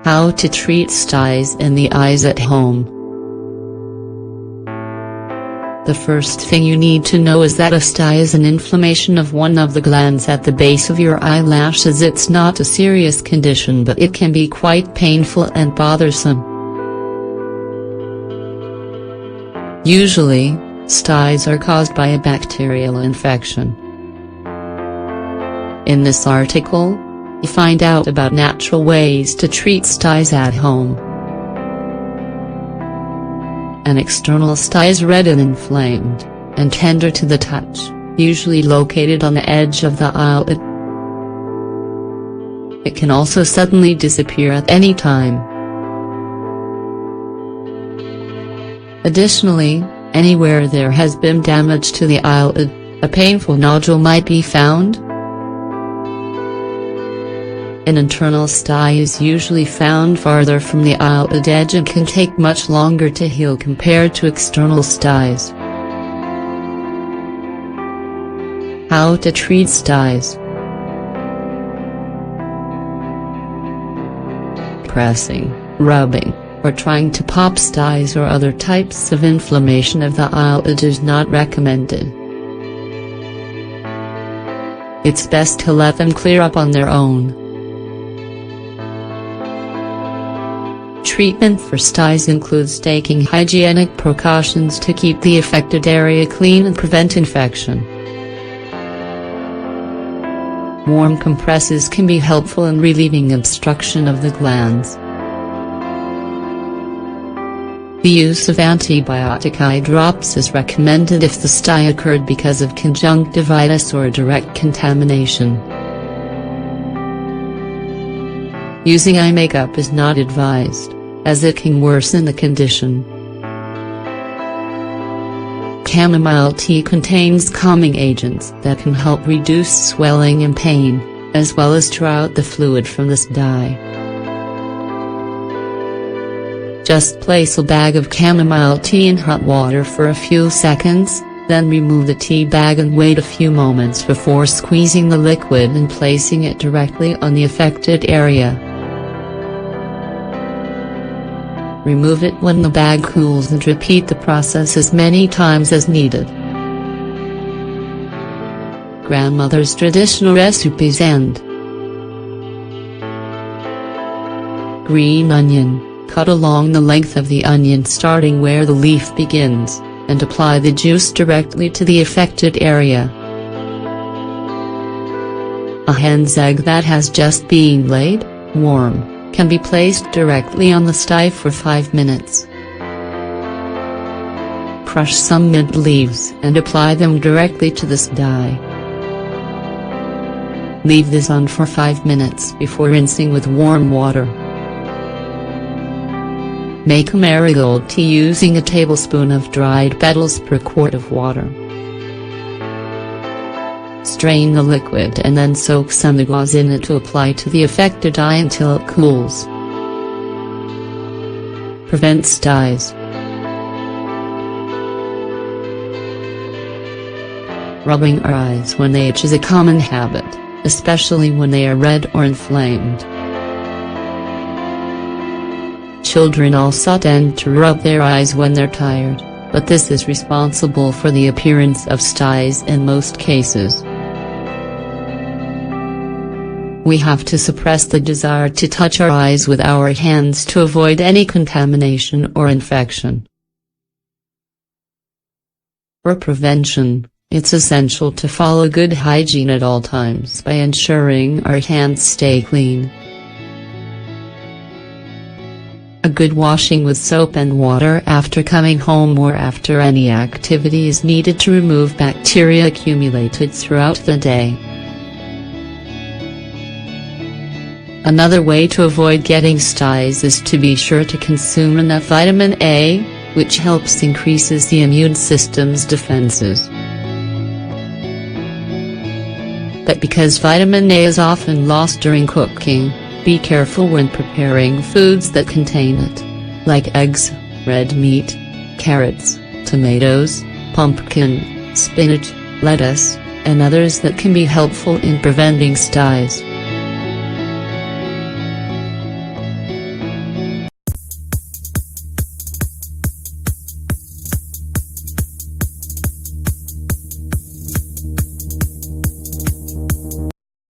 How to treat styes in the eyes at home. The first thing you need to know is that a stye is an inflammation of one of the glands at the base of your eyelashes. It's not a serious condition, but it can be quite painful and bothersome. Usually, styes are caused by a bacterial infection. In this article, you find out about natural ways to treat styes at home. An external stye is red and inflamed, and tender to the touch, usually located on the edge of the eyelid. It can also suddenly disappear at any time. Additionally, anywhere there has been damage to the eyelid, a painful nodule might be found. An internal stye is usually found farther from the eyelid edge and can take much longer to heal compared to external styes. How to treat styes. Pressing, rubbing, or trying to pop styes or other types of inflammation of the eyelid is not recommended. It's best to let them clear up on their own. Treatment for styes includes taking hygienic precautions to keep the affected area clean and prevent infection. Warm compresses can be helpful in relieving obstruction of the glands. The use of antibiotic eye drops is recommended if the stye occurred because of conjunctivitis or direct contamination. Using eye makeup is not advised, as it can worsen the condition. Chamomile tea contains calming agents that can help reduce swelling and pain, as well as draw out the fluid from the stye. Just place a bag of chamomile tea in hot water for a few seconds, then remove the tea bag and wait a few moments before squeezing the liquid and placing it directly on the affected area. Remove it when the bag cools and repeat the process as many times as needed. Grandmother's traditional recipes and green onion. Cut along the length of the onion starting where the leaf begins, and apply the juice directly to the affected area. A hen's egg that has just been laid, warm, can be placed directly on the stye for 5 minutes. Crush some mint leaves and apply them directly to the stye. Leave this on for 5 minutes before rinsing with warm water. Make a marigold tea using a tablespoon of dried petals per quart of water. Strain the liquid and then soak some gauze in it to apply to the affected eye until it cools. Prevent styes. Rubbing our eyes when they itch is a common habit, especially when they are red or inflamed. Children also tend to rub their eyes when they're tired, but this is responsible for the appearance of styes in most cases. We have to suppress the desire to touch our eyes with our hands to avoid any contamination or infection. For prevention, it's essential to follow good hygiene at all times by ensuring our hands stay clean. A good washing with soap and water after coming home or after any activity is needed to remove bacteria accumulated throughout the day. Another way to avoid getting styes is to be sure to consume enough vitamin A, which helps increases the immune system's defenses. But because vitamin A is often lost during cooking, be careful when preparing foods that contain it, like eggs, red meat, carrots, tomatoes, pumpkin, spinach, lettuce, and others that can be helpful in preventing styes.